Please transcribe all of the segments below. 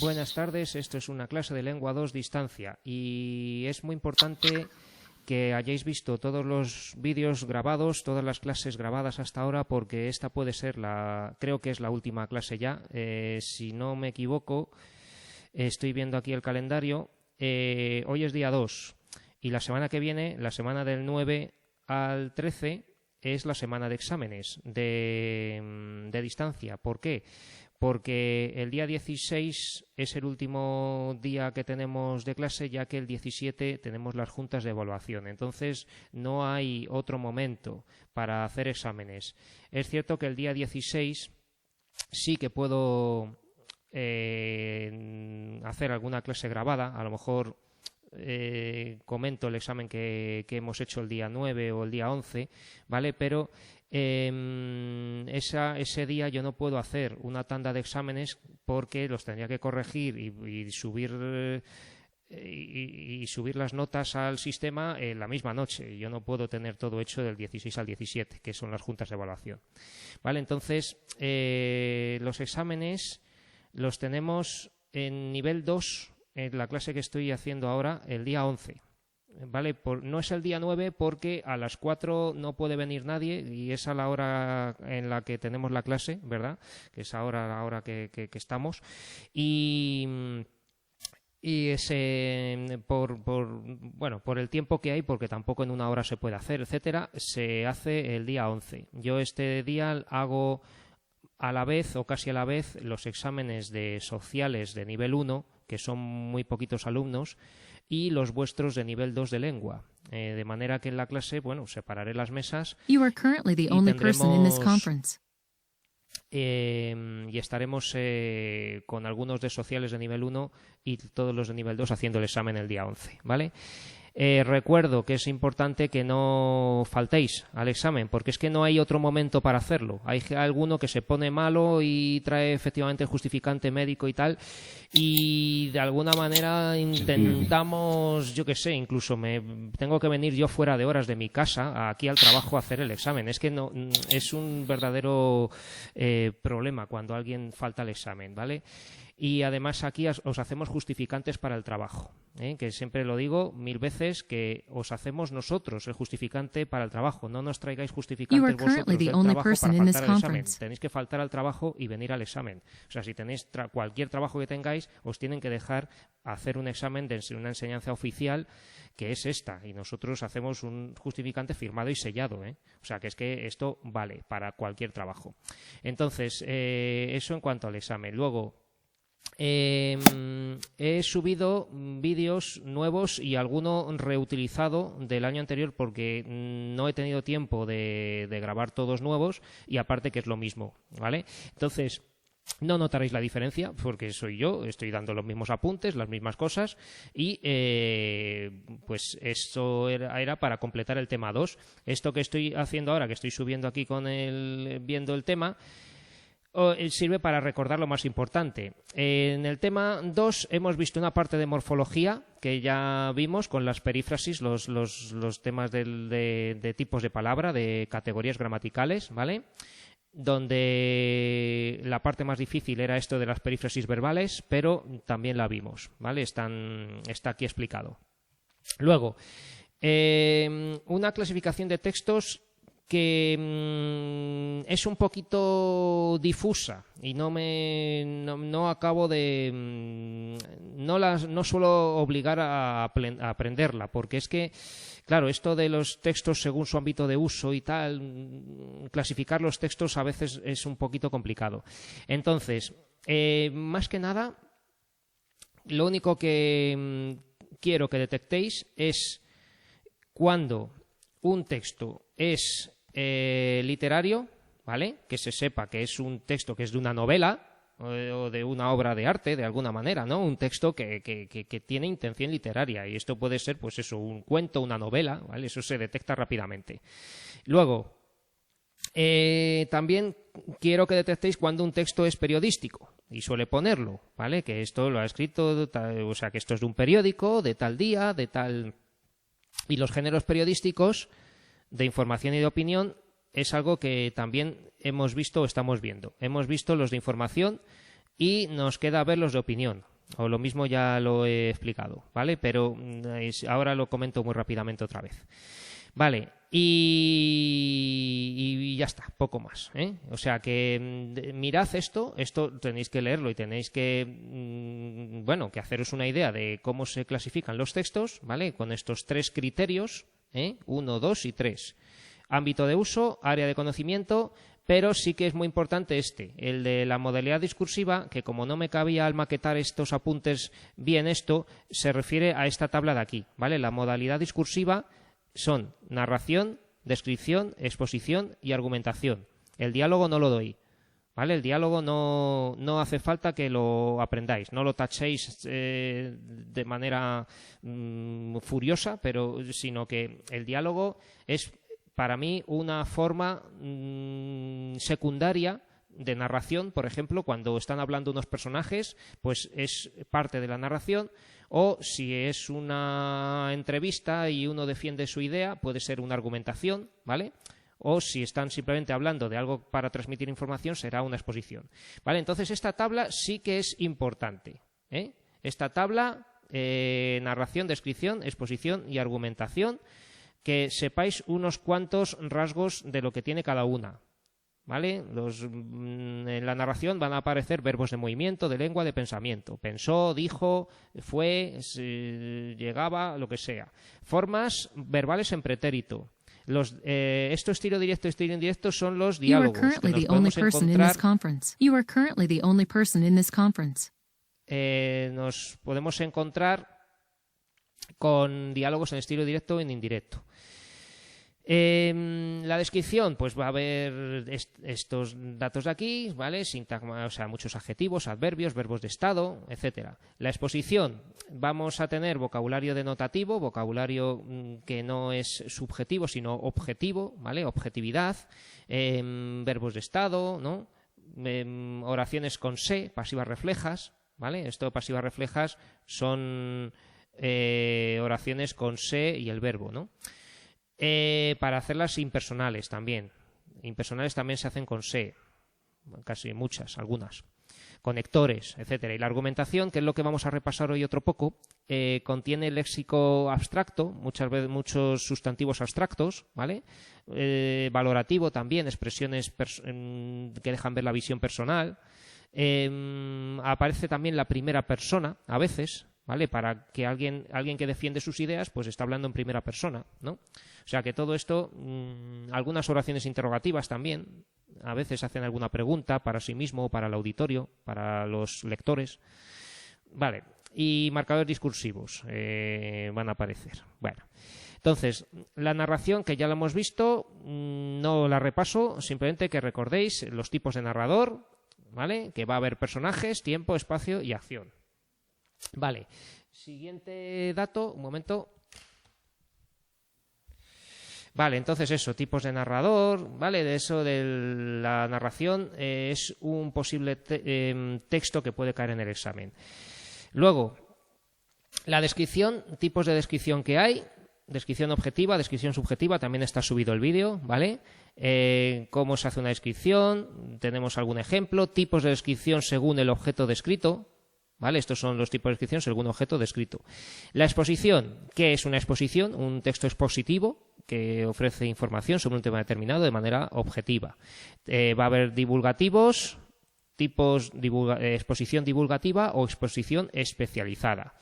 Buenas tardes, esto es una clase de lengua 2 distancia y es muy importante que hayáis visto todos los vídeos grabados, todas las clases grabadas hasta ahora, porque esta puede ser creo que es la última clase ya, si no me equivoco. Estoy viendo aquí el calendario, hoy es día 2 y la semana que viene, la semana del 9 al 13, es la semana de exámenes de distancia. ¿Por qué? Porque el día 16 es el último día que tenemos de clase, ya que el 17 tenemos las juntas de evaluación. Entonces, no hay otro momento para hacer exámenes. Es cierto que el día 16 sí que puedo hacer alguna clase grabada, a lo mejor comento el examen que hemos hecho el día 9 o el día 11, ¿vale? Pero ese día yo no puedo hacer una tanda de exámenes porque los tendría que corregir y subir y subir las notas al sistema la misma noche. Yo no puedo tener todo hecho del 16 al 17, que son las juntas de evaluación, ¿vale? Entonces, los exámenes los tenemos en nivel 2 en la clase que estoy haciendo ahora el día 11. ¿Vale? No es el día 9 porque a las 4 no puede venir nadie y es a la hora en la que tenemos la clase, ¿verdad? Que es ahora la hora que estamos. Y ese por el tiempo que hay, porque tampoco en una hora se puede hacer, etcétera, se hace el día 11. Yo este día hago a la vez o casi a la vez los exámenes de sociales de nivel 1, que son muy poquitos alumnos, y los vuestros de nivel 2 de lengua. De manera que en la clase, separaré las mesas y estaremos con algunos de sociales de nivel 1 y todos los de nivel 2 haciendo el examen el día 11, ¿vale? Recuerdo que es importante que no faltéis al examen, porque es que no hay otro momento para hacerlo. Hay alguno que se pone malo y trae efectivamente el justificante médico y tal, y de alguna manera intentamos, yo qué sé, incluso me tengo que venir yo fuera de horas de mi casa aquí al trabajo a hacer el examen. Es que no es un verdadero problema cuando alguien falta al examen, ¿vale? Y además aquí os hacemos justificantes para el trabajo, que siempre lo digo 1000 veces, que os hacemos nosotros el justificante para el trabajo. No nos traigáis justificantes vosotros del trabajo para faltar al examen. Tenéis que faltar al trabajo y venir al examen. O sea, si tenéis cualquier trabajo que tengáis, os tienen que dejar hacer un examen de una enseñanza oficial, que es esta, y nosotros hacemos un justificante firmado y sellado, O sea, que es que esto vale para cualquier trabajo. Entonces, eso en cuanto al examen. Luego, he subido vídeos nuevos y alguno reutilizado del año anterior porque no he tenido tiempo de grabar todos nuevos, y aparte que es lo mismo, ¿vale? Entonces, no notaréis la diferencia porque soy yo, estoy dando los mismos apuntes, las mismas cosas, y pues esto era para completar el tema 2. Esto que estoy haciendo ahora, que estoy subiendo aquí viendo el tema, sirve para recordar lo más importante. En el tema 2 hemos visto una parte de morfología que ya vimos con las perífrasis, los temas de tipos de palabra, de categorías gramaticales, ¿vale? Donde la parte más difícil era esto de las perífrasis verbales, pero también la vimos, ¿vale? Está aquí explicado. Luego, una clasificación de textos que es un poquito difusa y no acabo de no suelo obligar a aprenderla, porque es que, claro, esto de los textos según su ámbito de uso y tal, clasificar los textos a veces es un poquito complicado. Entonces, más que nada, lo único que quiero que detectéis es cuando un texto es literario, ¿vale? Que se sepa que es un texto que es de una novela o de una obra de arte, de alguna manera, ¿no? Un texto que tiene intención literaria, y esto puede ser, pues eso, un cuento, una novela, ¿vale? Eso se detecta rápidamente. Luego, también quiero que detectéis cuando un texto es periodístico, y suele ponerlo, ¿vale? Que esto lo ha escrito, o sea, que esto es de un periódico, de tal día, de tal... Y los géneros periodísticos de información y de opinión es algo que también hemos visto o estamos viendo. Hemos visto los de información y nos queda ver los de opinión, o lo mismo ya lo he explicado, ¿vale? Pero ahora lo comento muy rápidamente otra vez. Vale, y ya está, poco más, ¿eh? O sea que mirad esto tenéis que leerlo y tenéis que, bueno, que haceros una idea de cómo se clasifican los textos, ¿vale? Con estos 3 criterios, 1, 2 y 3. Ámbito de uso, área de conocimiento, pero sí que es muy importante el de la modalidad discursiva, que como no me cabía al maquetar estos apuntes bien se refiere a esta tabla de aquí, ¿vale? La modalidad discursiva son narración, descripción, exposición y argumentación. El diálogo no lo doy, ¿vale? El diálogo no hace falta que lo aprendáis, no lo tachéis de manera furiosa, sino que el diálogo es para mí una forma secundaria de narración. Por ejemplo, cuando están hablando unos personajes, pues es parte de la narración. O si es una entrevista y uno defiende su idea, puede ser una argumentación, ¿vale? O si están simplemente hablando de algo para transmitir información, será una exposición, ¿vale? Entonces esta tabla sí que es importante, ¿eh? Esta tabla, narración, descripción, exposición y argumentación, que sepáis unos cuantos rasgos de lo que tiene cada una, ¿vale? En la narración van a aparecer verbos de movimiento, de lengua, de pensamiento. Pensó, dijo, fue, llegaba, lo que sea. Formas verbales en pretérito. Esto estilo directo, estilo indirecto son los diálogos que nos podemos encontrar. Nos podemos encontrar con diálogos en estilo directo o en indirecto. La descripción, pues va a haber estos datos de aquí, ¿vale? Sintagma, o sea, muchos adjetivos, adverbios, verbos de estado, etcétera. La exposición, vamos a tener vocabulario denotativo, vocabulario que no es subjetivo, sino objetivo, ¿vale? Objetividad, verbos de estado, ¿no? Oraciones con se, pasivas reflejas, ¿vale? Esto de pasivas reflejas son oraciones con se y el verbo, ¿no? Para hacerlas impersonales también. Impersonales también se hacen con se, casi muchas, algunas. Conectores, etcétera. Y la argumentación, que es lo que vamos a repasar hoy otro poco, contiene léxico abstracto, muchas veces muchos sustantivos abstractos, ¿vale? Valorativo también, expresiones que dejan ver la visión personal. Aparece también la primera persona, a veces, ¿vale? Para que alguien que defiende sus ideas, pues está hablando en primera persona, ¿no? O sea que todo esto, algunas oraciones interrogativas también, a veces hacen alguna pregunta para sí mismo, para el auditorio, para los lectores, ¿vale? Y marcadores discursivos van a aparecer. Bueno, entonces, la narración, que ya la hemos visto, no la repaso, simplemente que recordéis los tipos de narrador, ¿vale? Que va a haber personajes, tiempo, espacio y acción. Vale, siguiente dato, un momento. Vale, entonces eso, tipos de narrador, ¿vale? De eso de la narración es un posible texto que puede caer en el examen. Luego, la descripción, tipos de descripción que hay, descripción objetiva, descripción subjetiva, también está subido el vídeo, ¿vale? Cómo se hace una descripción, tenemos algún ejemplo, tipos de descripción según el objeto descrito, ¿vale? Estos son los tipos de descripción según objeto descrito. La exposición, ¿qué es una exposición? Un texto expositivo que ofrece información sobre un tema determinado de manera objetiva. Va a haber divulgativos, tipos exposición divulgativa o exposición especializada.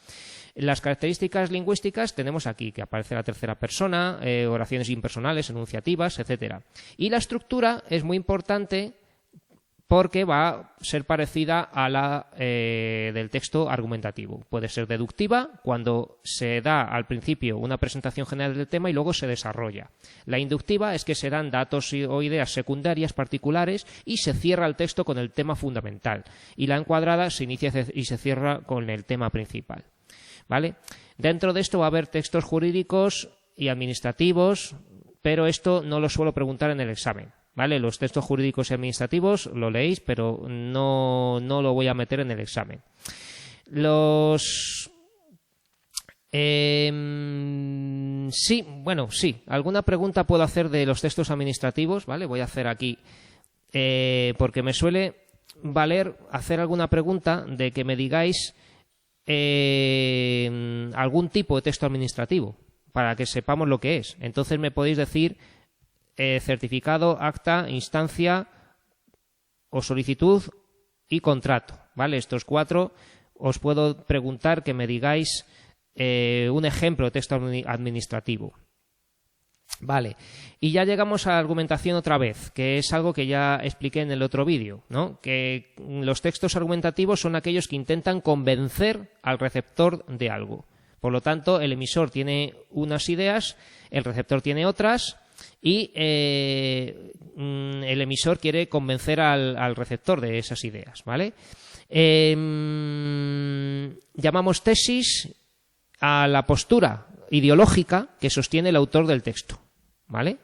Las características lingüísticas tenemos aquí, que aparece la tercera persona, oraciones impersonales, enunciativas, etcétera. Y la estructura es muy importante porque va a ser parecida a la del texto argumentativo. Puede ser deductiva, cuando se da al principio una presentación general del tema y luego se desarrolla. La inductiva es que se dan datos o ideas secundarias particulares y se cierra el texto con el tema fundamental. Y la encuadrada se inicia y se cierra con el tema principal, ¿vale? Dentro de esto va a haber textos jurídicos y administrativos, pero esto no lo suelo preguntar en el examen, ¿vale? Los textos jurídicos y administrativos lo leéis, pero no lo voy a meter en el examen. Sí, alguna pregunta puedo hacer de los textos administrativos, ¿vale? Voy a hacer aquí, porque me suele valer hacer alguna pregunta de que me digáis algún tipo de texto administrativo para que sepamos lo que es. Entonces me podéis decir certificado, acta, instancia o solicitud y contrato, ¿vale? Estos 4 os puedo preguntar que me digáis un ejemplo de texto administrativo. Vale, y ya llegamos a la argumentación otra vez, que es algo que ya expliqué en el otro vídeo, ¿no? Que los textos argumentativos son aquellos que intentan convencer al receptor de algo. Por lo tanto, el emisor tiene unas ideas, el receptor tiene otras y el emisor quiere convencer al receptor de esas ideas, ¿vale? Llamamos tesis a la postura ideológica que sostiene el autor del texto, ¿vale?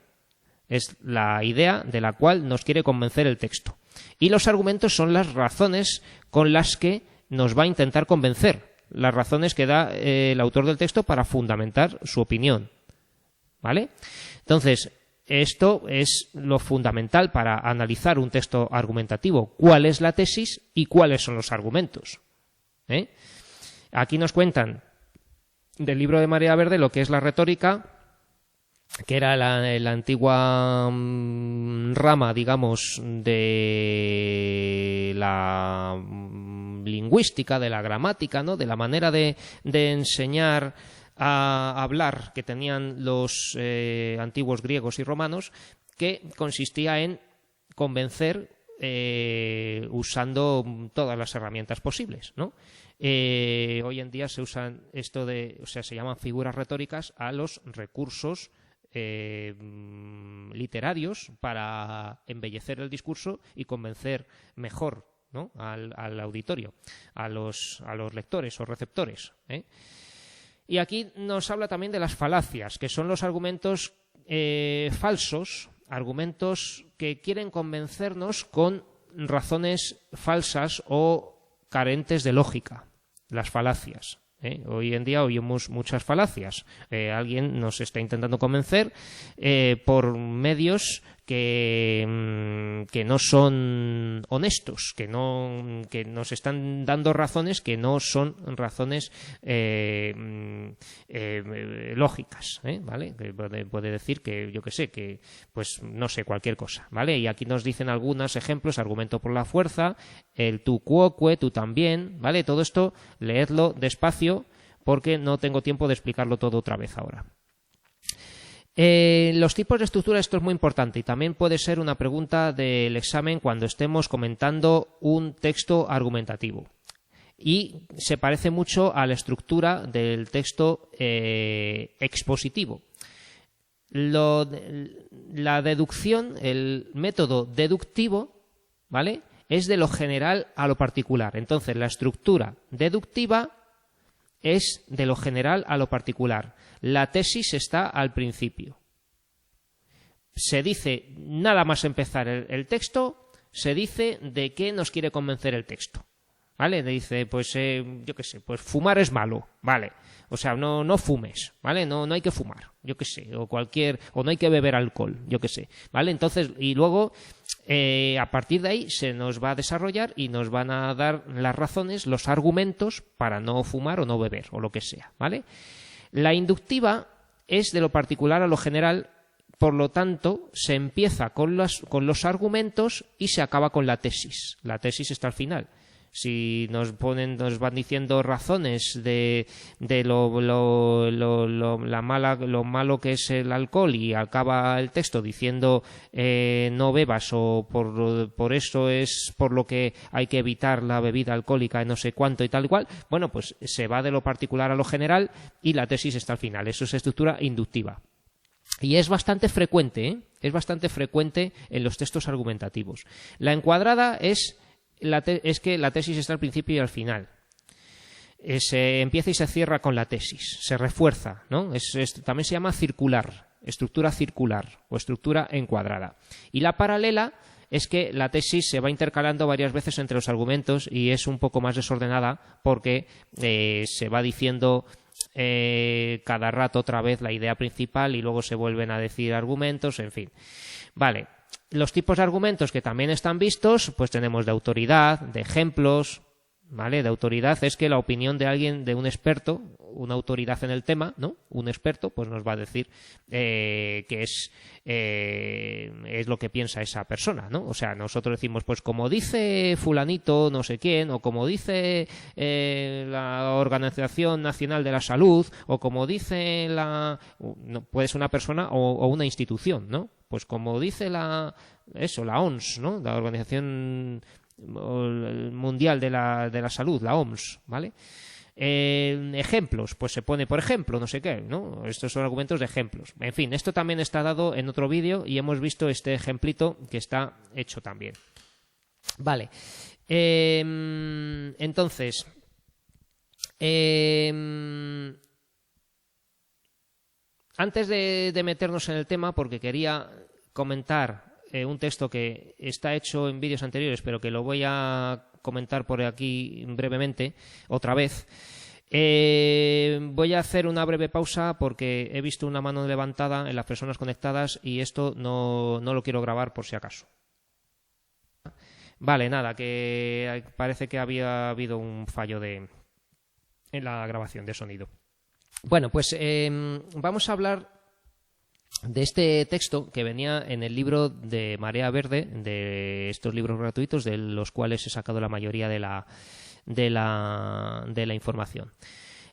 Es la idea de la cual nos quiere convencer el texto. Y los argumentos son las razones con las que nos va a intentar convencer, las razones que da el autor del texto para fundamentar su opinión, ¿vale? Entonces, esto es lo fundamental para analizar un texto argumentativo. ¿Cuál es la tesis y cuáles son los argumentos? Aquí nos cuentan del libro de Marea Verde lo que es la retórica, que era la antigua rama, digamos, de la lingüística, de la gramática, ¿no? De la manera de enseñar a hablar que tenían los antiguos griegos y romanos, que consistía en convencer usando todas las herramientas posibles, ¿no? Hoy en día se usan se llaman figuras retóricas a los recursos literarios para embellecer el discurso y convencer mejor, ¿no? al auditorio, a los lectores o receptores, Y aquí nos habla también de las falacias, que son los argumentos falsos, argumentos que quieren convencernos con razones falsas o carentes de lógica, las falacias. Hoy en día oímos muchas falacias. Alguien nos está intentando convencer por medios que no son honestos, que nos están dando razones que no son razones lógicas, ¿vale? Que puede decir que, yo qué sé, que pues no sé, cualquier cosa, ¿vale? Y aquí nos dicen algunos ejemplos: argumento por la fuerza, el tu quoque, tú también, ¿vale? Todo esto leedlo despacio porque no tengo tiempo de explicarlo todo otra vez ahora. Los tipos de estructura, esto es muy importante y también puede ser una pregunta del examen cuando estemos comentando un texto argumentativo. Y se parece mucho a la estructura del texto expositivo. La deducción, el método deductivo, ¿vale?, es de lo general a lo particular. Entonces, la estructura deductiva es de lo general a lo particular. La tesis está al principio. Se dice, nada más empezar el texto, se dice de qué nos quiere convencer el texto, ¿vale? Dice, pues, yo qué sé, pues fumar es malo, ¿vale? O sea, no fumes, ¿vale? No hay que fumar, yo qué sé, o no hay que beber alcohol, yo qué sé, ¿vale? Entonces, y luego, a partir de ahí se nos va a desarrollar y nos van a dar las razones, los argumentos para no fumar o no beber, o lo que sea, ¿vale? La inductiva es de lo particular a lo general, por lo tanto, se empieza con los argumentos y se acaba con la tesis. La tesis está al final. Si nos van diciendo razones de lo malo que es el alcohol y acaba el texto diciendo no bebas o por eso es por lo que hay que evitar la bebida alcohólica no sé cuánto y tal y cual, bueno, pues se va de lo particular a lo general y la tesis está al final. Eso es estructura inductiva. Y es bastante frecuente, es bastante frecuente en los textos argumentativos. La encuadrada es que la tesis está al principio y al final. Se empieza y se cierra con la tesis, se refuerza, ¿no? También se llama circular, estructura circular o estructura encuadrada. Y la paralela es que la tesis se va intercalando varias veces entre los argumentos y es un poco más desordenada porque se va diciendo cada rato otra vez la idea principal y luego se vuelven a decir argumentos, en fin. Vale. Los tipos de argumentos que también están vistos, pues tenemos de autoridad, de ejemplos, ¿vale? De autoridad es que la opinión de alguien, de un experto, una autoridad en el tema, ¿no? Un experto, pues nos va a decir que es lo que piensa esa persona, ¿no? O sea, nosotros decimos, pues como dice fulanito, no sé quién, o como dice la Organización Nacional de la Salud, o como dice puede ser una persona o una institución, ¿no? Pues como dice la OMS, ¿no? La Organización Mundial de la Salud, la OMS, ¿vale? Ejemplos, pues se pone por ejemplo, no sé qué, ¿no? Estos son argumentos de ejemplos. En fin, esto también está dado en otro vídeo y hemos visto este ejemplito que está hecho también. Vale. Entonces, antes de meternos en el tema, porque quería comentar un texto que está hecho en vídeos anteriores, pero que lo voy a comentar por aquí brevemente, otra vez. Voy a hacer una breve pausa porque he visto una mano levantada en las personas conectadas y esto no lo quiero grabar por si acaso. Vale, nada, que parece que había habido un fallo en la grabación de sonido. Bueno, pues vamos a hablar de este texto que venía en el libro de Marea Verde, de estos libros gratuitos, de los cuales he sacado la mayoría de la información.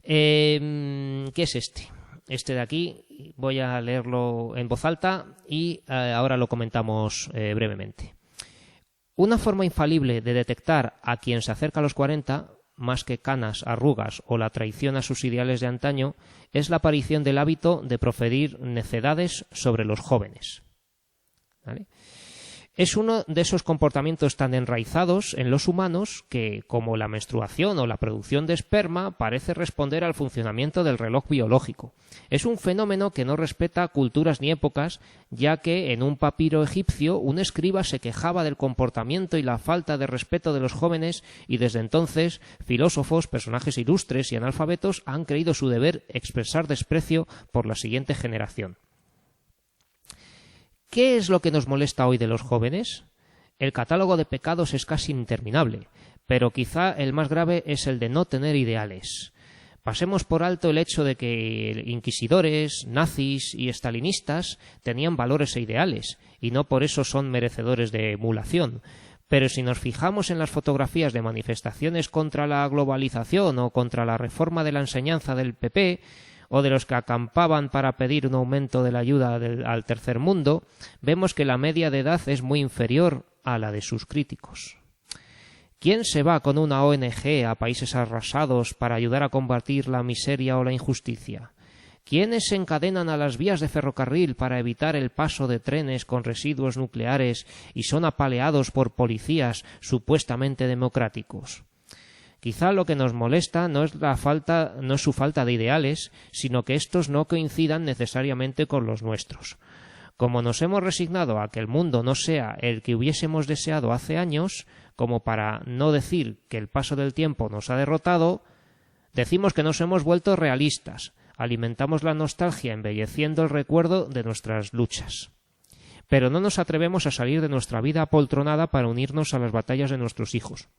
¿Qué es este? Este de aquí, voy a leerlo en voz alta y ahora lo comentamos brevemente. Una forma infalible de detectar a quien se acerca a los 40, más que canas, arrugas o la traición a sus ideales de antaño, es la aparición del hábito de proferir necedades sobre los jóvenes. ¿Vale? Es uno de esos comportamientos tan enraizados en los humanos que, como la menstruación o la producción de esperma, parece responder al funcionamiento del reloj biológico. Es un fenómeno que no respeta culturas ni épocas, ya que en un papiro egipcio un escriba se quejaba del comportamiento y la falta de respeto de los jóvenes y desde entonces filósofos, personajes ilustres y analfabetos han creído su deber expresar desprecio por la siguiente generación. ¿Qué es lo que nos molesta hoy de los jóvenes? El catálogo de pecados es casi interminable, pero quizá el más grave es el de no tener ideales. Pasemos por alto el hecho de que inquisidores, nazis y estalinistas tenían valores e ideales, y no por eso son merecedores de emulación. Pero si nos fijamos en las fotografías de manifestaciones contra la globalización o contra la reforma de la enseñanza del PP, o de los que acampaban para pedir un aumento de la ayuda al tercer mundo, vemos que la media de edad es muy inferior a la de sus críticos. ¿Quién se va con una ONG a países arrasados para ayudar a combatir la miseria o la injusticia? ¿Quiénes se encadenan a las vías de ferrocarril para evitar el paso de trenes con residuos nucleares y son apaleados por policías supuestamente democráticos? Quizá lo que nos molesta no es su falta de ideales, sino que estos no coincidan necesariamente con los nuestros. Como nos hemos resignado a que el mundo no sea el que hubiésemos deseado hace años, como para no decir que el paso del tiempo nos ha derrotado, decimos que nos hemos vuelto realistas, alimentamos la nostalgia embelleciendo el recuerdo de nuestras luchas. Pero no nos atrevemos a salir de nuestra vida apoltronada para unirnos a las batallas de nuestros hijos.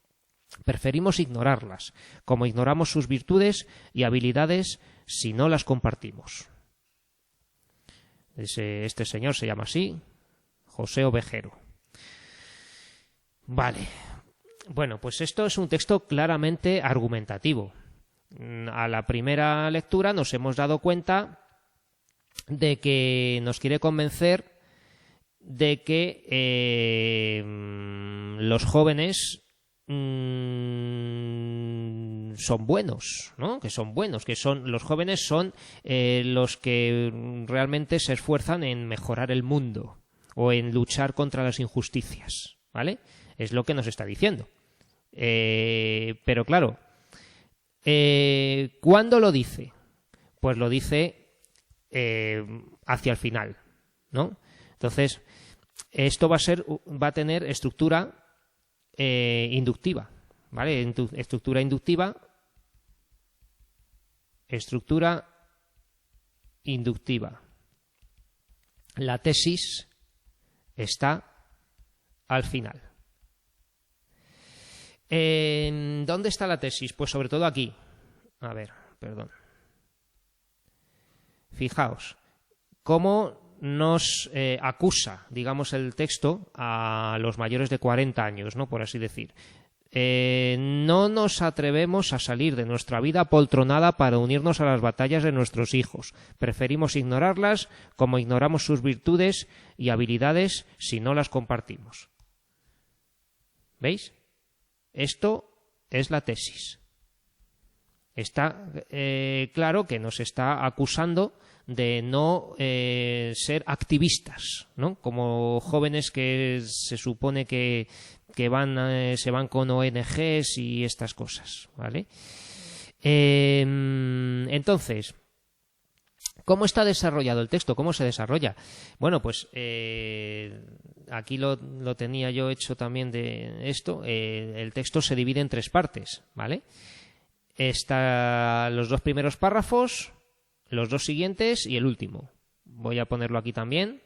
Preferimos ignorarlas, como ignoramos sus virtudes y habilidades si no las compartimos. Este señor se llama así, José Ovejero. Vale. Bueno, pues esto es un texto claramente argumentativo. A la primera lectura nos hemos dado cuenta de que nos quiere convencer de que los jóvenes son buenos, ¿no? Que son buenos, los jóvenes son los que realmente se esfuerzan en mejorar el mundo o en luchar contra las injusticias, ¿vale? Es lo que nos está diciendo. Pero claro, ¿cuándo lo dice? Pues lo dice hacia el final, ¿no? Entonces, esto va a tener estructura inductiva, ¿vale? Estructura inductiva. La tesis está al final. ¿Dónde está la tesis? Pues sobre todo aquí. A ver, perdón. Fijaos, cómo nos acusa, digamos, el texto a los mayores de 40 años, ¿no? Por así decir. No nos atrevemos a salir de nuestra vida poltronada para unirnos a las batallas de nuestros hijos. Preferimos ignorarlas como ignoramos sus virtudes y habilidades si no las compartimos. ¿Veis? Esto es la tesis. Está claro que nos está acusando de no ser activistas, ¿no? Como jóvenes que se supone que se van con ONGs y estas cosas, ¿vale? Entonces, ¿cómo está desarrollado el texto? ¿Cómo se desarrolla? Bueno, pues aquí lo tenía yo hecho también de esto. El texto se divide en 3 partes, ¿vale? Están los 2 primeros párrafos, los 2 siguientes y el último. Voy a ponerlo aquí también,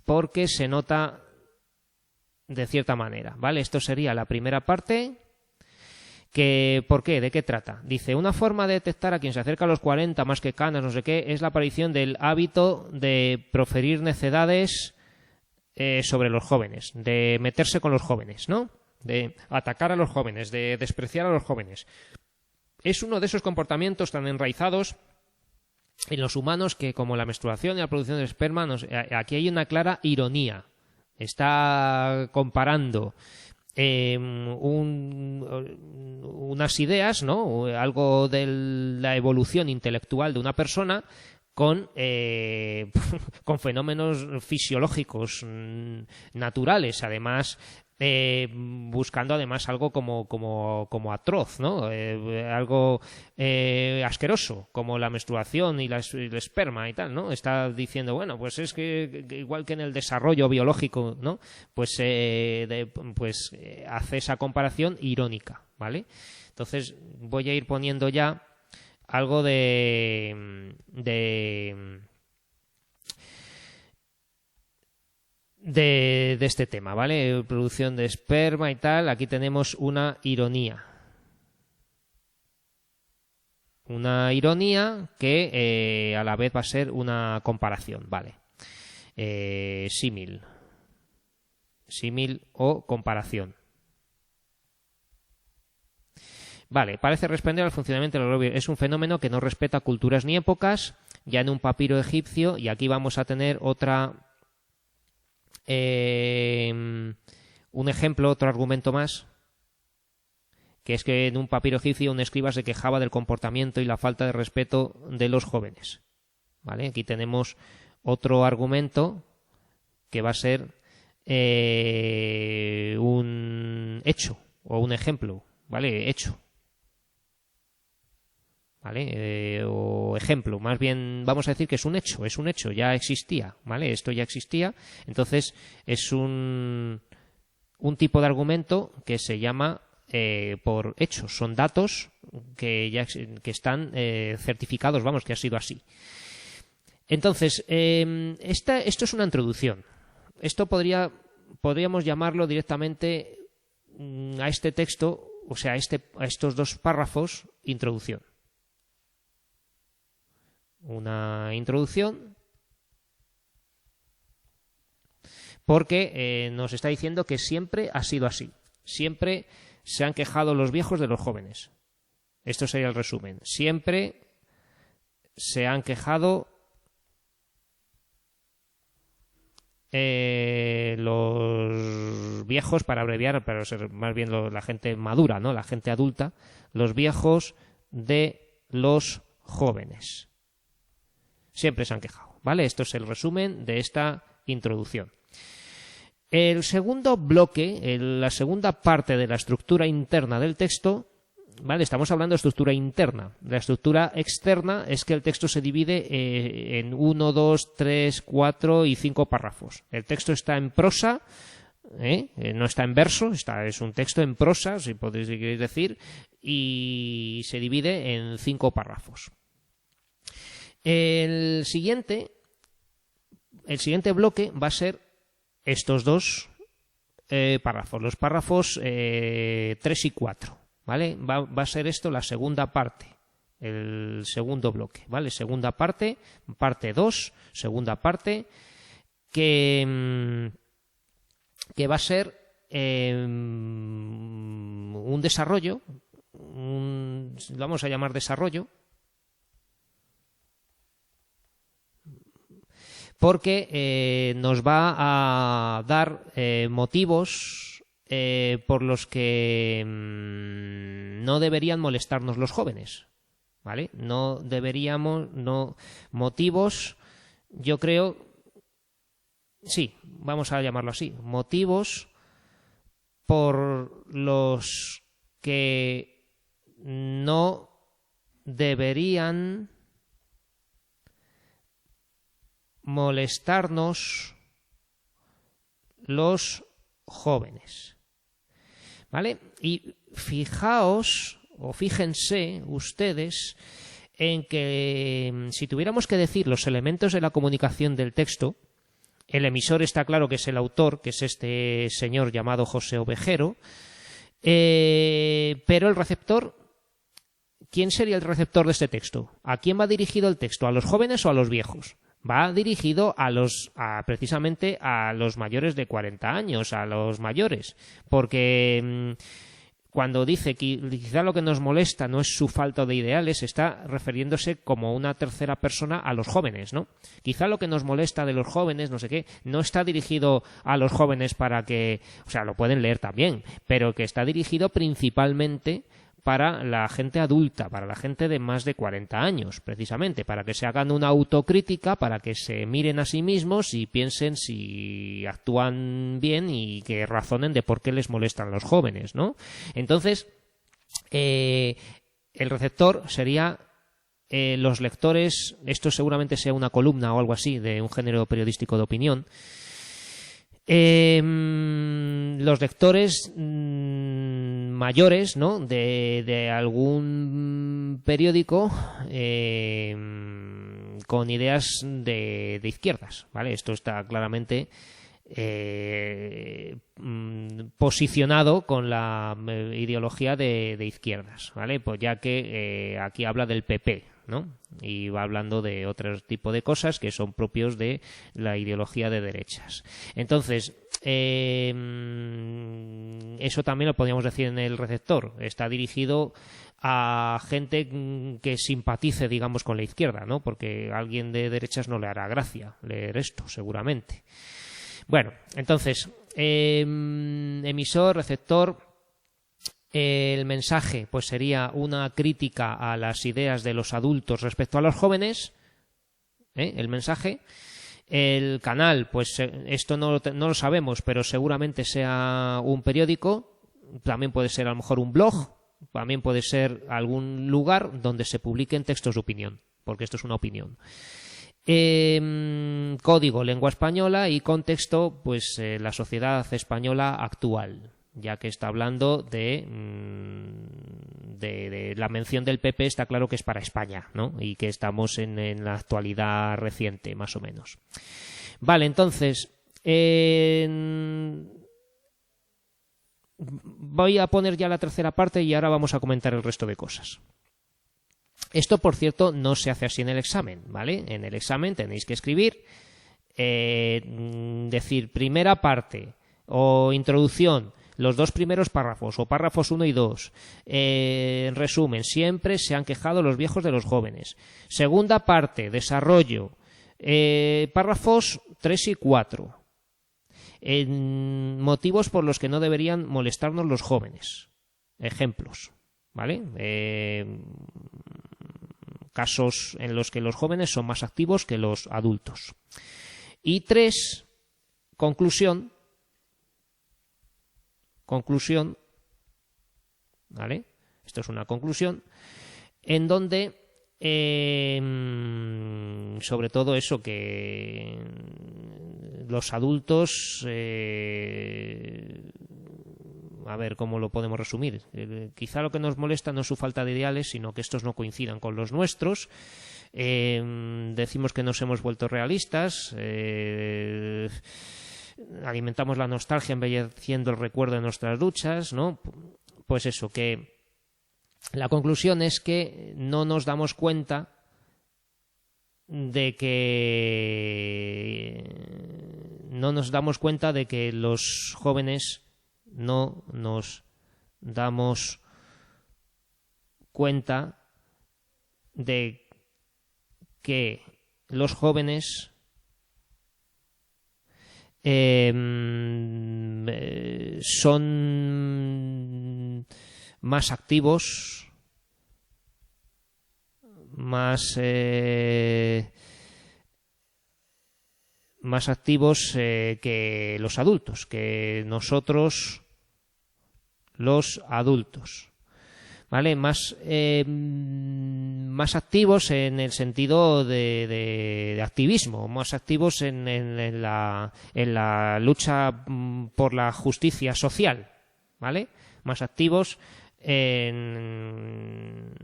porque se nota de cierta manera, ¿vale? Esto sería la primera parte. ¿Por qué? ¿De qué trata? Dice, una forma de detectar a quien se acerca a los 40 más que canas, no sé qué, es la aparición del hábito de proferir necedades sobre los jóvenes, de meterse con los jóvenes, ¿no? De atacar a los jóvenes, de despreciar a los jóvenes. Es uno de esos comportamientos tan enraizados en los humanos que, como la menstruación y la producción de esperma, aquí hay una clara ironía. Está comparando unas ideas, ¿no? Algo de la evolución intelectual de una persona con fenómenos fisiológicos naturales, además buscando además algo como atroz, ¿no? Algo asqueroso, como la menstruación y el esperma y tal, ¿no? Está diciendo, bueno, pues es que igual que en el desarrollo biológico, ¿no? Pues hace esa comparación irónica, ¿vale? Entonces voy a ir poniendo ya algo de este tema, ¿vale? Producción de esperma y tal. Aquí tenemos una ironía. Una ironía que a la vez va a ser una comparación, ¿vale? Símil. Símil o comparación. Vale, parece responder al funcionamiento del globio. Es un fenómeno que no respeta culturas ni épocas, ya en un papiro egipcio, y aquí vamos a tener un ejemplo, otro argumento más, que es que en un papiro egipcio un escriba se quejaba del comportamiento y la falta de respeto de los jóvenes. ¿Vale? Aquí tenemos otro argumento que va a ser un hecho o un ejemplo, ¿vale? Hecho. ¿Vale? O ejemplo, más bien vamos a decir que es un hecho, ya existía, ¿vale? Esto ya existía, entonces es un tipo de argumento que se llama por hechos, son datos que están certificados, vamos, que ha sido así. Entonces, esto es una introducción. Esto podríamos llamarlo directamente a este texto, o sea, a estos 2 párrafos, introducción. Una introducción porque nos está diciendo que siempre ha sido así. Siempre se han quejado los viejos de los jóvenes. Esto sería el resumen. Siempre se han quejado los viejos, para abreviar, pero ser más bien la gente madura, ¿no? La gente adulta, los viejos de los jóvenes. Siempre se han quejado, ¿vale? Esto es el resumen de esta introducción. El segundo bloque, la segunda parte de la estructura interna del texto, ¿vale? Estamos hablando de estructura interna. La estructura externa es que el texto se divide en 1, 2, 3, 4 y 5 párrafos. El texto está en prosa, no está en verso, es un texto en prosa, si queréis decir, y se divide en 5 párrafos. El siguiente bloque va a ser estos 2 párrafos, los párrafos 3 y 4, ¿vale? Va a ser esto la segunda parte, el segundo bloque, ¿vale? Segunda parte, parte 2, segunda parte, que va a ser un desarrollo, lo vamos a llamar desarrollo, porque nos va a dar motivos por los que no deberían molestarnos los jóvenes, ¿vale? Motivos, yo creo, sí, vamos a llamarlo así, motivos por los que no deberían molestarnos los jóvenes, ¿vale? Y fijaos o fíjense ustedes en que si tuviéramos que decir los elementos de la comunicación del texto, el emisor está claro que es el autor, que es este señor llamado José Ovejero, pero el receptor, ¿quién sería el receptor de este texto? ¿A quién va dirigido el texto? ¿A los jóvenes o a los viejos? Va dirigido precisamente a los mayores de 40 años, a los mayores, porque cuando dice que quizá lo que nos molesta no es su falta de ideales, está refiriéndose como una tercera persona a los jóvenes, ¿no? Quizá lo que nos molesta de los jóvenes, no sé qué, no está dirigido a los jóvenes para que, o sea, lo pueden leer también, pero que está dirigido principalmente para la gente adulta, para la gente de más de 40 años, precisamente, para que se hagan una autocrítica, para que se miren a sí mismos y piensen si actúan bien y que razonen de por qué les molestan los jóvenes, ¿no? Entonces, el receptor sería los lectores, esto seguramente sea una columna o algo así de un género periodístico de opinión. Los lectores mayores, ¿no? de algún periódico con ideas de izquierdas, ¿vale? Esto está claramente posicionado con la ideología de izquierdas, ¿vale? Pues ya que aquí habla del PP, ¿no? Y va hablando de otro tipo de cosas que son propios de la ideología de derechas. Entonces, eso también lo podríamos decir en el receptor. Está dirigido a gente que simpatice, digamos, con la izquierda, ¿no? Porque a alguien de derechas no le hará gracia leer esto, seguramente. Bueno, entonces, emisor, receptor. El mensaje pues sería una crítica a las ideas de los adultos respecto a los jóvenes, el mensaje. El canal, pues esto no lo sabemos, pero seguramente sea un periódico, también puede ser a lo mejor un blog, también puede ser algún lugar donde se publiquen textos de opinión, porque esto es una opinión. Código, lengua española, y contexto, pues la sociedad española actual, ya que está hablando de la mención del PP, está claro que es para España, ¿no? Y que estamos en la actualidad reciente, más o menos. Vale, entonces voy a poner ya la tercera parte y ahora vamos a comentar el resto de cosas. Esto, por cierto, no se hace así en el examen, ¿vale? En el examen tenéis que escribir, decir primera parte o introducción, los dos primeros párrafos o párrafos 1 y 2. En resumen, siempre se han quejado los viejos de los jóvenes. Segunda parte, desarrollo, párrafos 3 y 4. Motivos por los que no deberían molestarnos los jóvenes. Ejemplos, ¿vale? Casos en los que los jóvenes son más activos que los adultos. Y 3, conclusión, ¿vale? Esto es una conclusión en donde sobre todo eso, que los adultos a ver cómo lo podemos resumir. Quizá lo que nos molesta no es su falta de ideales, sino que estos no coincidan con los nuestros. Decimos que nos hemos vuelto realistas. alimentamos la nostalgia embelleciendo el recuerdo de nuestras luchas, ¿no? Pues eso, que la conclusión es que no nos damos cuenta de que los jóvenes no nos damos cuenta de que los jóvenes son más activos, más activos que los adultos, que nosotros los adultos. ¿Vale? Más activos en el sentido de activismo, más activos en la lucha por la justicia social, ¿vale? Más activos en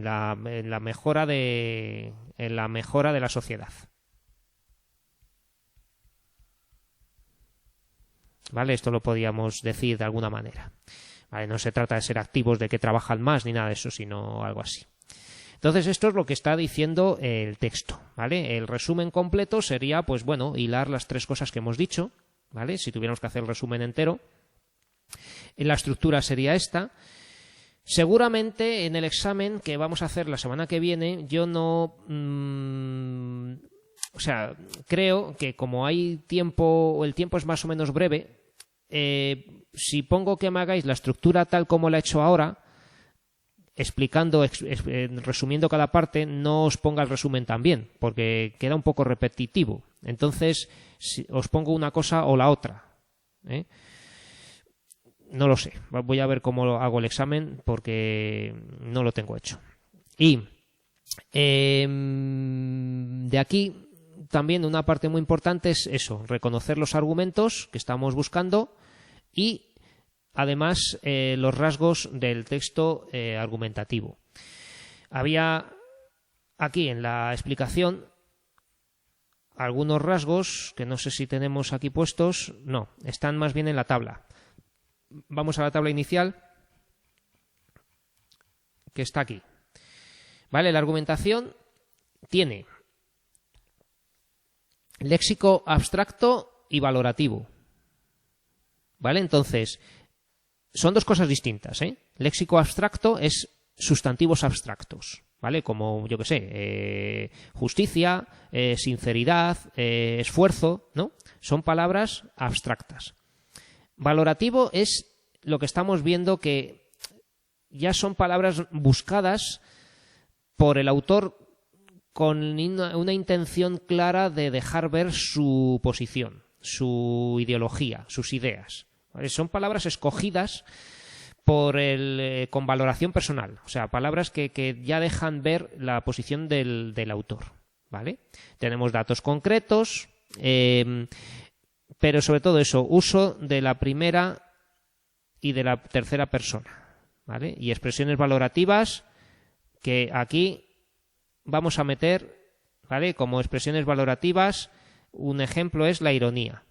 la mejora de la sociedad. ¿Vale? Esto lo podríamos decir de alguna manera. Vale, no se trata de ser activos, de que trabajan más ni nada de eso, sino algo así. Entonces, esto es lo que está diciendo el texto, ¿vale? El resumen completo sería, pues bueno, hilar las tres cosas que hemos dicho, ¿vale? Si tuviéramos que hacer el resumen entero. La estructura sería esta. Seguramente en el examen que vamos a hacer la semana que viene, yo no... o sea, creo que como hay tiempo, el tiempo es más o menos breve, si pongo que me hagáis la estructura tal como la he hecho ahora, explicando, resumiendo cada parte, no os ponga el resumen también, porque queda un poco repetitivo. Entonces, si os pongo una cosa o la otra, no lo sé. Voy a ver cómo hago el examen, porque no lo tengo hecho. Y de aquí también una parte muy importante es eso, reconocer los argumentos que estamos buscando y además los rasgos del texto argumentativo. Había aquí en la explicación algunos rasgos que no sé si tenemos aquí puestos, no, están más bien en la tabla. Vamos a la tabla inicial que está aquí. Vale, la argumentación tiene léxico abstracto y valorativo. ¿Vale? Entonces, son dos cosas distintas, ¿eh? Léxico abstracto es sustantivos abstractos, ¿vale? Como, yo qué sé, justicia, sinceridad, esfuerzo, ¿no? Son palabras abstractas. Valorativo es lo que estamos viendo que ya son palabras buscadas por el autor con una intención clara de dejar ver su posición, su ideología, sus ideas. ¿Vale? Son palabras escogidas con valoración personal, o sea, palabras que ya dejan ver la posición del autor. ¿Vale? Tenemos datos concretos, pero sobre todo eso, uso de la primera y de la tercera persona, ¿vale? Y expresiones valorativas que aquí vamos a meter, ¿vale? Como expresiones valorativas, un ejemplo es la ironía,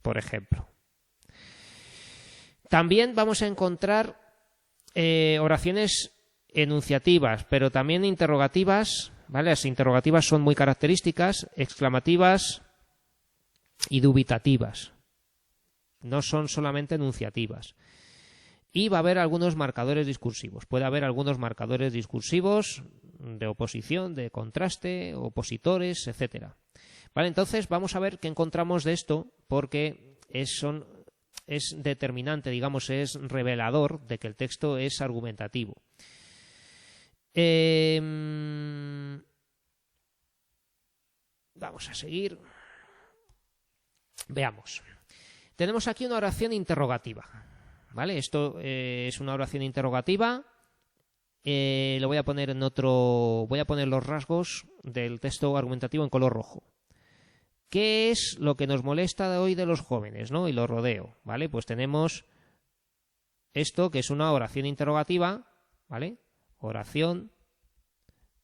por ejemplo. También vamos a encontrar oraciones enunciativas, pero también interrogativas, ¿vale? Las interrogativas son muy características, exclamativas y dubitativas. No son solamente enunciativas. Y va a haber algunos marcadores discursivos. Puede haber algunos marcadores discursivos de oposición, de contraste, opositores, etcétera. Vale, entonces vamos a ver qué encontramos de esto, porque es determinante, digamos, es revelador de que el texto es argumentativo. Vamos a seguir. Veamos. Tenemos aquí una oración interrogativa. ¿Vale? Esto es una oración interrogativa. Lo voy a poner en otro. Voy a poner los rasgos del texto argumentativo en color rojo. ¿Qué es lo que nos molesta de hoy de los jóvenes, ¿no? Y lo rodeo, ¿vale? Pues tenemos esto que es una oración interrogativa, ¿vale? Oración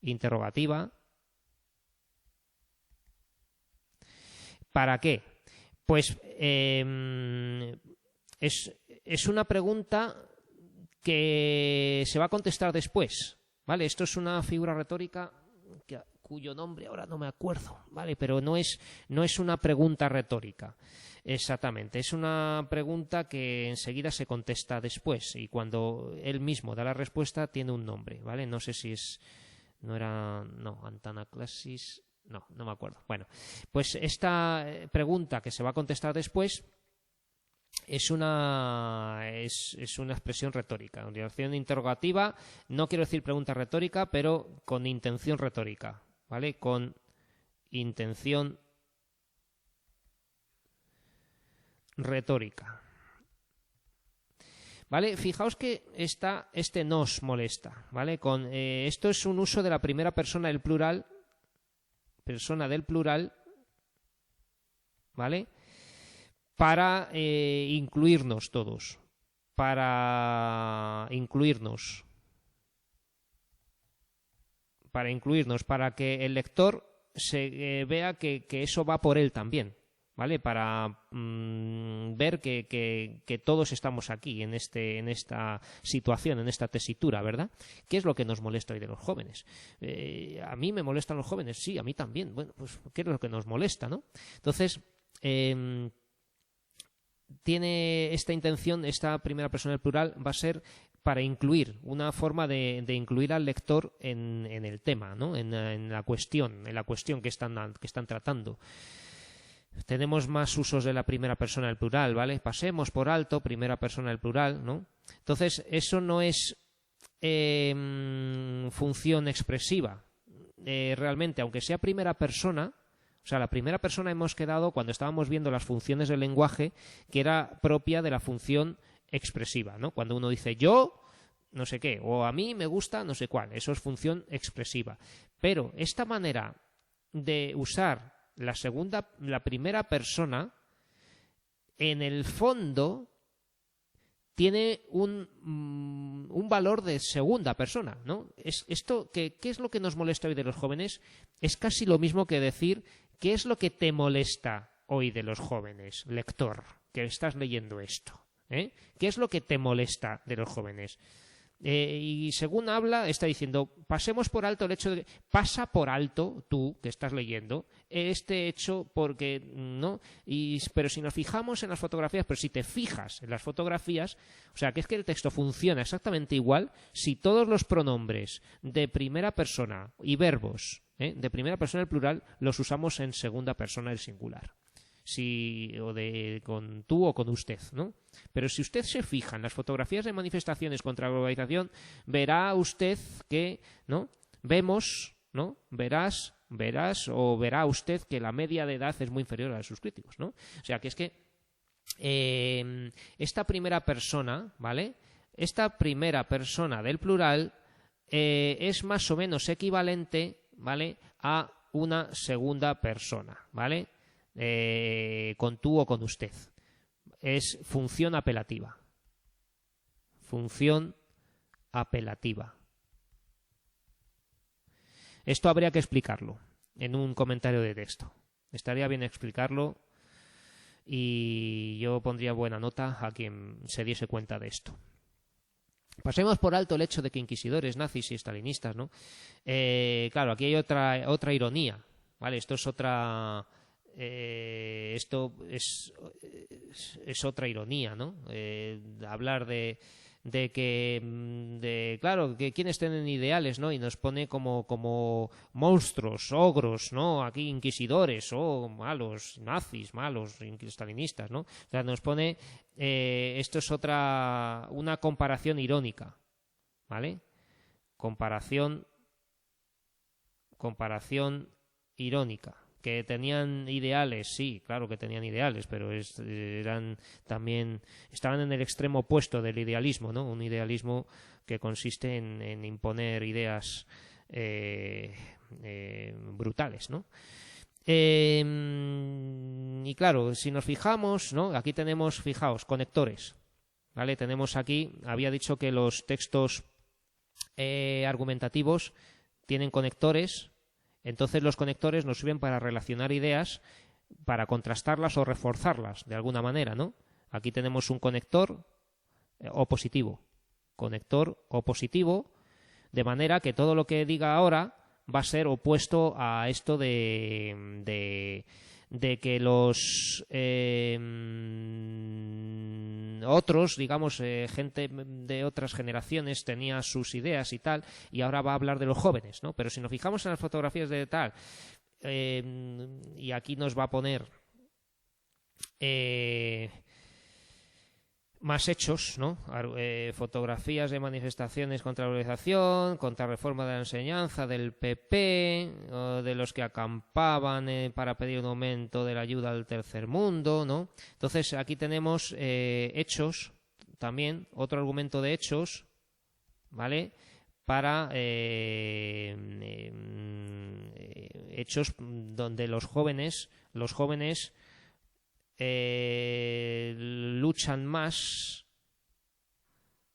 interrogativa. ¿Para qué? Pues es una pregunta que se va a contestar después, ¿vale? Esto es una figura retórica cuyo nombre ahora no me acuerdo, ¿vale? Pero no es una pregunta retórica, exactamente. Es una pregunta que enseguida se contesta después y cuando él mismo da la respuesta tiene un nombre, ¿vale? No sé si es... Antanaclasis... No me acuerdo. Bueno, pues esta pregunta que se va a contestar después es una expresión retórica, una dirección interrogativa. No quiero decir pregunta retórica, pero con intención retórica, ¿vale? Con intención retórica. ¿Vale? Fijaos que este nos molesta, ¿vale? Esto es un uso de la primera persona del plural, ¿vale? Para incluirnos todos, para que el lector se vea que eso va por él también, ¿vale? Para ver que todos estamos aquí en esta situación, en esta tesitura, ¿verdad? ¿Qué es lo que nos molesta hoy de los jóvenes? A mí me molestan los jóvenes, sí, a mí también. Bueno, pues ¿qué es lo que nos molesta, no? Entonces, tiene esta intención, esta primera persona del plural va a ser para incluir, una forma de incluir al lector en el tema, ¿no? en la cuestión que están tratando. Tenemos más usos de la primera persona del plural, ¿vale? Pasemos por alto primera persona del plural, ¿no? Entonces, eso no es función expresiva. Realmente, aunque sea primera persona, o sea, la primera persona hemos quedado cuando estábamos viendo las funciones del lenguaje que era propia de la función expresiva, ¿no? Cuando uno dice yo, no sé qué, o a mí me gusta no sé cuál, eso es función expresiva. Pero esta manera de usar la primera persona, en el fondo tiene un valor de segunda persona, ¿no? ¿Qué es lo que nos molesta hoy de los jóvenes? Es casi lo mismo que decir ¿qué es lo que te molesta hoy de los jóvenes, lector, que estás leyendo esto? ¿Qué es lo que te molesta de los jóvenes? Y según habla, está diciendo, pasemos por alto el hecho de que pasa por alto, tú que estás leyendo, este hecho porque, ¿no? Pero si nos fijamos en las fotografías, pero si te fijas en las fotografías, o sea, que es que el texto funciona exactamente igual si todos los pronombres de primera persona y verbos de primera persona del plural los usamos en segunda persona del singular. Con tú o con usted, ¿no? Pero si usted se fija en las fotografías de manifestaciones contra la globalización, verá usted que, ¿no? Vemos, ¿no? Verá usted que la media de edad es muy inferior a la de sus críticos, ¿no? O sea, que es que esta primera persona, ¿vale? Esta primera persona del plural es más o menos equivalente, ¿vale? A una segunda persona, ¿vale? Con tú o con usted. Es función apelativa. Función apelativa. Esto habría que explicarlo en un comentario de texto. Estaría bien explicarlo y yo pondría buena nota a quien se diese cuenta de esto. Pasemos por alto el hecho de que inquisidores, nazis y estalinistas, ¿no? Claro, aquí hay otra ironía, ¿vale? Esto es otra otra ironía, ¿no? Hablar de claro, que quienes tienen ideales, ¿no? Y nos pone como monstruos, ogros, ¿no? Aquí inquisidores, malos, nazis, malos, stalinistas, ¿no? O sea, nos pone esto es una comparación irónica, ¿vale? Comparación irónica. Que tenían ideales, sí, claro que tenían ideales, pero estaban en el extremo opuesto del idealismo, ¿no? Un idealismo que consiste en imponer ideas brutales, ¿no? Y claro, si nos fijamos, ¿no? Aquí tenemos, fijaos, conectores, ¿vale? Tenemos aquí, había dicho que los textos argumentativos tienen conectores. Entonces los conectores nos sirven para relacionar ideas para contrastarlas o reforzarlas de alguna manera, ¿no? Aquí tenemos un conector opositivo, de manera que todo lo que diga ahora va a ser opuesto a esto de que los otros, digamos, gente de otras generaciones tenía sus ideas y tal, y ahora va a hablar de los jóvenes, ¿no? Pero si nos fijamos en las fotografías de tal, y aquí nos va a poner más hechos, ¿no? Fotografías de manifestaciones contra la globalización, contra la reforma de la enseñanza del PP, o de los que acampaban para pedir un aumento de la ayuda al tercer mundo, ¿no? Entonces aquí tenemos hechos, también otro argumento de hechos, ¿vale? Para hechos donde los jóvenes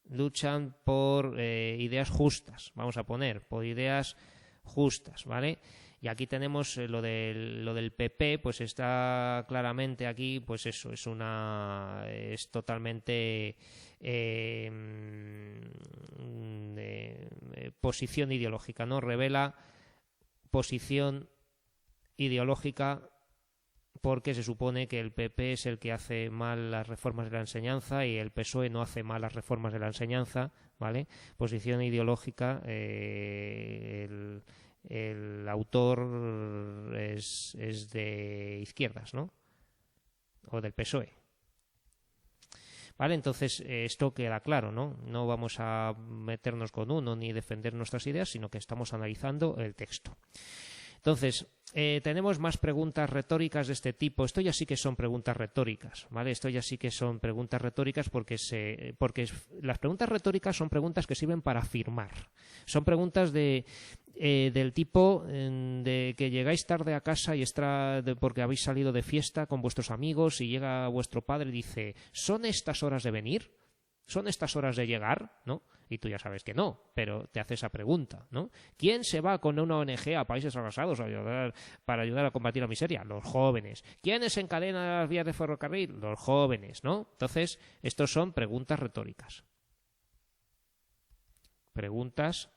luchan por ideas justas, vamos a poner, por ideas justas, ¿vale? Y aquí tenemos lo del PP, pues está claramente aquí, pues eso, es totalmente posición ideológica, ¿no? Revela posición ideológica, porque se supone que el PP es el que hace mal las reformas de la enseñanza y el PSOE no hace mal las reformas de la enseñanza, ¿vale? Posición ideológica, el autor es de izquierdas, ¿no? O del PSOE. ¿Vale? Entonces, esto queda claro, ¿no? No vamos a meternos con uno ni defender nuestras ideas, sino que estamos analizando el texto. Entonces, tenemos más preguntas retóricas de este tipo. Esto ya sí que son preguntas retóricas, ¿vale? Esto ya sí que son preguntas retóricas porque las preguntas retóricas son preguntas que sirven para afirmar. Son preguntas del tipo de que llegáis tarde a casa y porque habéis salido de fiesta con vuestros amigos y llega vuestro padre y dice: ¿son estas horas de venir? ¿Son estas horas de llegar? ¿No? Y tú ya sabes que no, pero te hace esa pregunta, ¿no? ¿Quién se va con una ONG a países atrasados para ayudar a combatir la miseria? Los jóvenes. ¿Quiénes encadenan las vías de ferrocarril? Los jóvenes, ¿no? Entonces, estos son preguntas retóricas. Preguntas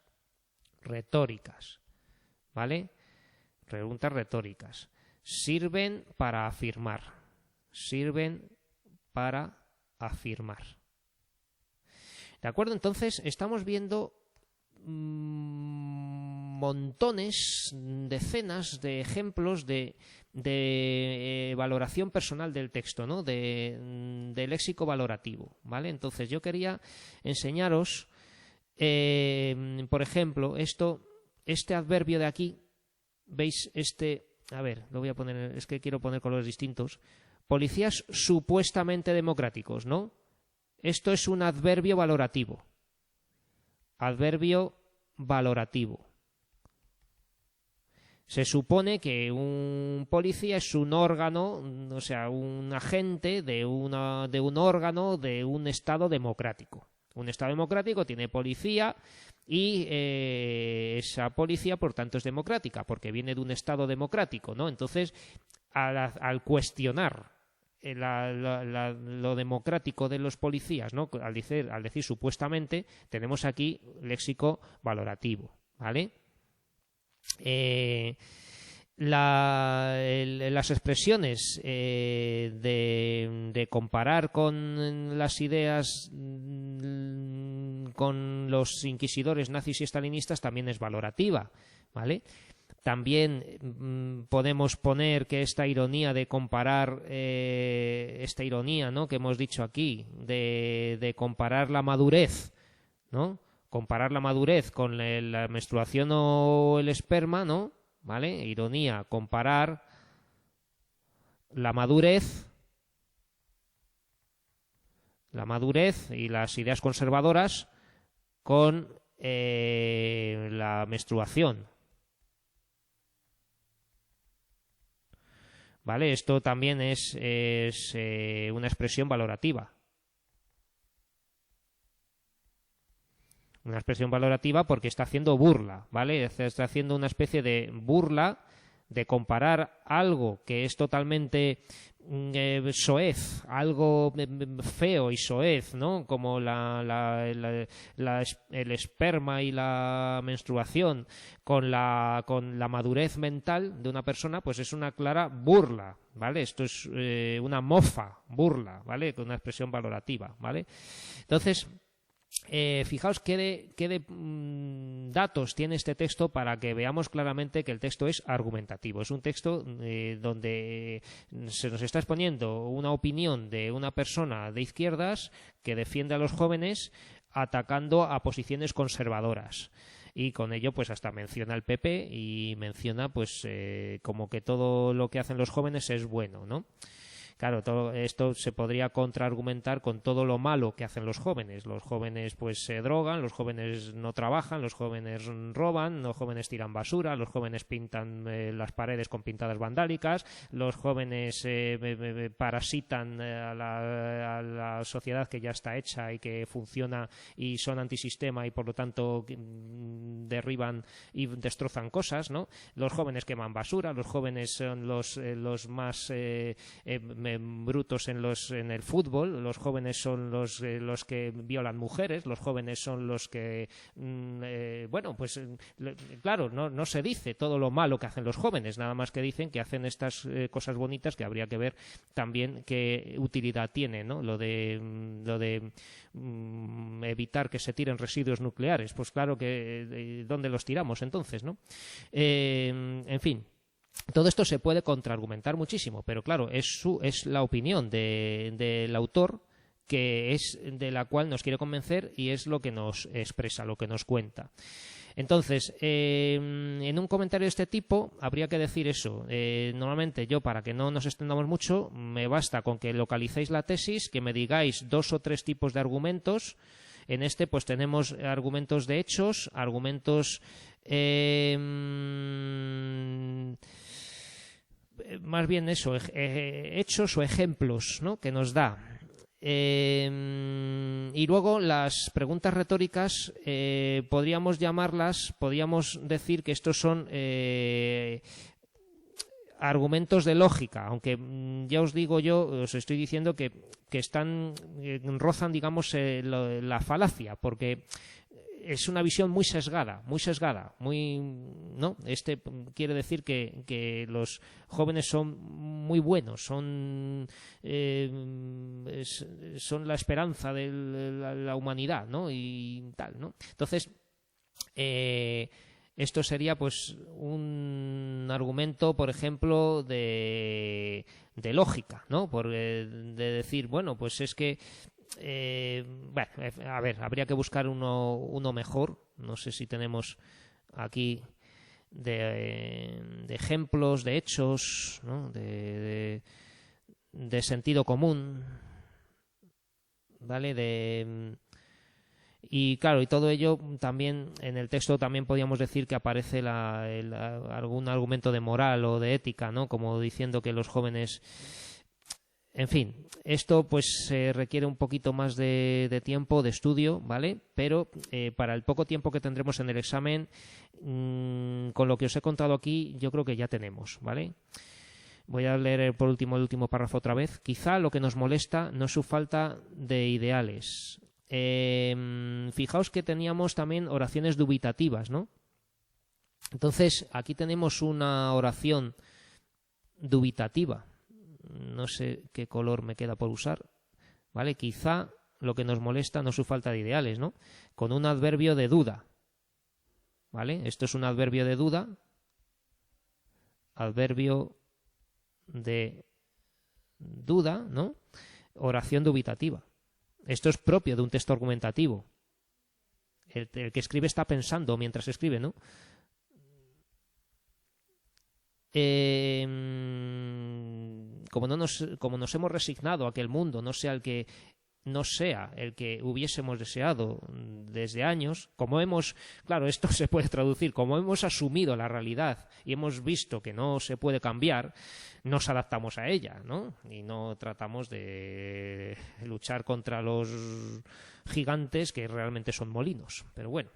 retóricas, ¿vale? Preguntas retóricas. Sirven para afirmar. ¿De acuerdo? Entonces, estamos viendo montones, decenas de ejemplos de valoración personal del texto, ¿no? De léxico valorativo, ¿vale? Entonces, yo quería enseñaros, por ejemplo, este adverbio de aquí, ¿veis? A ver, lo voy a poner, es que quiero poner colores distintos. Policías supuestamente democráticos, ¿no? Esto es un adverbio valorativo. Adverbio valorativo. Se supone que un policía es un órgano, o sea, un agente de un órgano de un Estado democrático. Un Estado democrático tiene policía y esa policía, por tanto, es democrática, porque viene de un Estado democrático, ¿no? Entonces, al cuestionar lo democrático de los policías, ¿no? Al decir supuestamente, tenemos aquí léxico valorativo, ¿vale? Las expresiones de comparar con las ideas con los inquisidores nazis y estalinistas también es valorativa, ¿vale? También podemos poner que esta ironía de comparar, esta ironía, ¿no?, que hemos dicho aquí, de comparar la madurez, ¿no? Comparar la madurez con la menstruación o el esperma, ¿no? ¿Vale? Ironía, comparar la madurez y las ideas conservadoras con la menstruación. ¿Vale? Esto también es una expresión valorativa. Una expresión valorativa porque está haciendo burla, ¿vale? Está haciendo una especie de burla de comparar algo que es totalmente soez, algo feo y soez, ¿no? Como el esperma y la menstruación con la madurez mental de una persona, pues es una clara burla, ¿vale? Esto es una mofa, burla, ¿vale? Con una expresión valorativa, ¿vale? Entonces, fijaos qué datos tiene este texto para que veamos claramente que el texto es argumentativo. Es un texto donde se nos está exponiendo una opinión de una persona de izquierdas que defiende a los jóvenes atacando a posiciones conservadoras. Y con ello pues hasta menciona el PP y menciona pues como que todo lo que hacen los jóvenes es bueno, ¿no? Claro, todo esto se podría contraargumentar con todo lo malo que hacen los jóvenes. Los jóvenes pues se drogan, los jóvenes no trabajan, los jóvenes roban, los jóvenes tiran basura, los jóvenes pintan las paredes con pintadas vandálicas, los jóvenes parasitan a la sociedad que ya está hecha y que funciona y son antisistema y por lo tanto derriban y destrozan cosas, ¿no? Los jóvenes queman basura, los jóvenes son los más brutos en el fútbol, los jóvenes son los que violan mujeres, los jóvenes son los que bueno, pues claro, no se dice todo lo malo que hacen los jóvenes, nada más que dicen que hacen estas cosas bonitas que habría que ver también qué utilidad tiene, ¿no? Lo de evitar que se tiren residuos nucleares, pues claro que ¿dónde los tiramos entonces, no? En fin. Todo esto se puede contraargumentar muchísimo, pero claro, es la opinión del autor que es de la cual nos quiere convencer y es lo que nos expresa, lo que nos cuenta. Entonces, en un comentario de este tipo habría que decir eso. Normalmente yo, para que no nos extendamos mucho, me basta con que localicéis la tesis, que me digáis 2 o 3 tipos de argumentos. En este pues tenemos argumentos de hechos, argumentos más bien eso, hechos o ejemplos, ¿no? Que nos da. Y luego las preguntas retóricas podríamos decir que estos son argumentos de lógica, aunque ya os estoy diciendo que rozan, digamos, la falacia, porque es una visión muy sesgada, ¿no? Quiere decir que los jóvenes son muy buenos, son la esperanza de la humanidad, ¿no? Y tal, ¿no? Entonces, esto sería pues un argumento, por ejemplo, de lógica, ¿no? De decir, bueno, pues es que bueno, a ver, habría que buscar uno mejor. No sé si tenemos aquí de ejemplos, de hechos, ¿no? de sentido común, ¿vale? Y claro, y todo ello también en el texto también podríamos decir que aparece algún argumento de moral o de ética, ¿no? Como diciendo que los jóvenes... En fin, esto pues requiere un poquito más de tiempo, de estudio, ¿vale? Pero para el poco tiempo que tendremos en el examen, con lo que os he contado aquí, yo creo que ya tenemos, ¿vale? Voy a leer por último el último párrafo otra vez. Quizá lo que nos molesta no es su falta de ideales. Fijaos que teníamos también oraciones dubitativas, ¿no? Entonces, aquí tenemos una oración dubitativa. No sé qué color me queda por usar, ¿vale? Quizá lo que nos molesta no es su falta de ideales, ¿no? Con un adverbio de duda, ¿vale? Esto es un adverbio de duda, ¿no? Oración dubitativa. Esto es propio de un texto argumentativo. El que escribe está pensando mientras escribe, ¿no? Como nos hemos resignado a que el mundo no sea el que no sea el que hubiésemos deseado desde años, claro, esto se puede traducir, como hemos asumido la realidad y hemos visto que no se puede cambiar, nos adaptamos a ella, ¿no? Y no tratamos de luchar contra los gigantes que realmente son molinos. Pero bueno,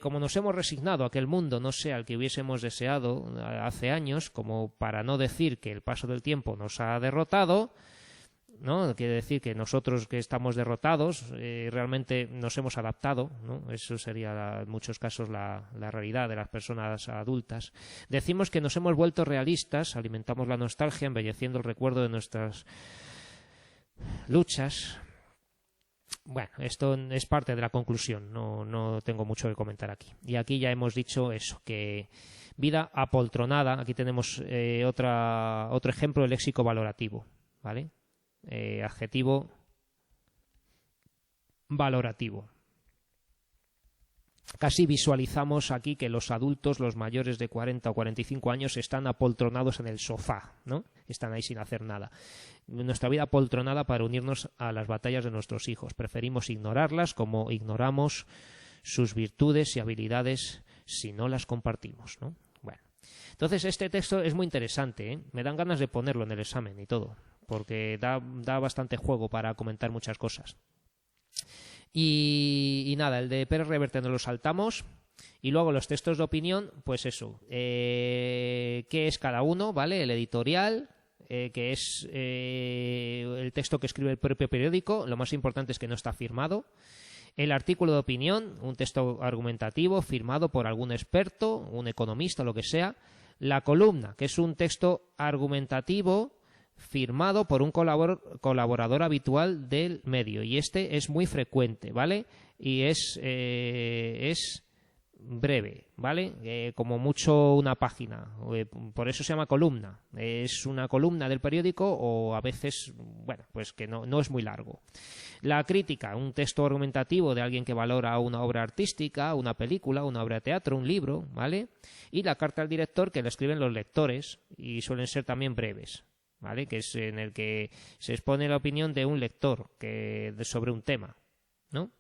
como nos hemos resignado a que el mundo no sea el que hubiésemos deseado hace años, como para no decir que el paso del tiempo nos ha derrotado, ¿no? Quiere decir que nosotros que estamos derrotados realmente nos hemos adaptado, ¿no? Eso sería en muchos casos la realidad de las personas adultas. Decimos que nos hemos vuelto realistas, alimentamos la nostalgia, embelleciendo el recuerdo de nuestras luchas. Bueno, esto es parte de la conclusión, no tengo mucho que comentar aquí. Y aquí ya hemos dicho eso, que vida apoltronada. Aquí tenemos otro ejemplo de léxico valorativo, ¿vale? Adjetivo valorativo. Casi visualizamos aquí que los adultos, los mayores de 40 o 45 años, están apoltronados en el sofá, ¿no? Están ahí sin hacer nada. Nuestra vida apoltronada para unirnos a las batallas de nuestros hijos. Preferimos ignorarlas como ignoramos sus virtudes y habilidades si no las compartimos, ¿no? Bueno, entonces este texto es muy interesante, ¿eh? Me dan ganas de ponerlo en el examen y todo, porque da bastante juego para comentar muchas cosas. Y nada, el de Pérez Reverte nos lo saltamos. Y luego los textos de opinión, pues eso, qué es cada uno, ¿vale? El editorial, que es el texto que escribe el propio periódico. Lo más importante es que no está firmado. El artículo de opinión, un texto argumentativo firmado por algún experto, un economista o lo que sea. La columna, que es un texto argumentativo firmado por un colaborador habitual del medio, y este es muy frecuente, ¿vale? Y es breve, ¿vale? Como mucho una página, por eso se llama columna. Es una columna del periódico, o a veces, bueno, pues que no es muy largo. La crítica, un texto argumentativo de alguien que valora una obra artística, una película, una obra de teatro, un libro, ¿vale? Y la carta al director, que la escriben los lectores y suelen ser también breves, ¿vale? Que es en el que se expone la opinión de un lector sobre un tema, ¿no?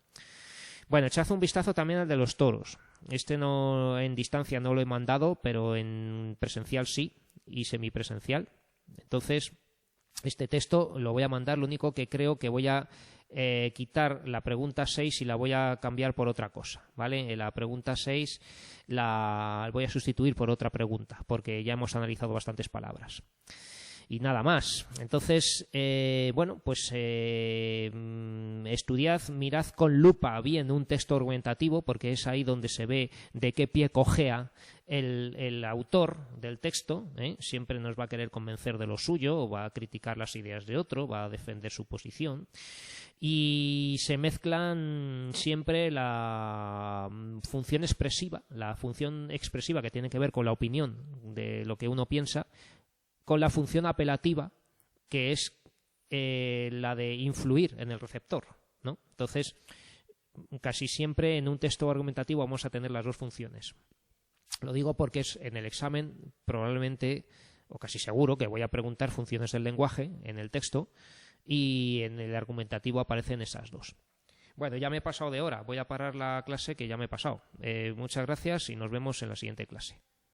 Bueno, echad un vistazo también al de los toros. Este no, en distancia no lo he mandado, pero en presencial sí, y semipresencial. Entonces, este texto lo voy a mandar. Lo único que creo que voy a quitar la pregunta 6 y la voy a cambiar por otra cosa, ¿vale? La pregunta 6 la voy a sustituir por otra pregunta, porque ya hemos analizado bastantes palabras. Y nada más. Entonces, bueno, pues estudiad, mirad con lupa bien un texto argumentativo, porque es ahí donde se ve de qué pie cojea el autor del texto, ¿eh? Siempre nos va a querer convencer de lo suyo, o va a criticar las ideas de otro, va a defender su posición. Y se mezclan siempre la función expresiva que tiene que ver con la opinión de lo que uno piensa, con la función apelativa, que es la de influir en el receptor, ¿no? Entonces, casi siempre en un texto argumentativo vamos a tener las dos funciones. Lo digo porque es en el examen probablemente, o casi seguro, que voy a preguntar funciones del lenguaje en el texto, y en el argumentativo aparecen esas dos. Bueno, ya me he pasado de hora. Voy a parar la clase, que ya me he pasado. Muchas gracias y nos vemos en la siguiente clase.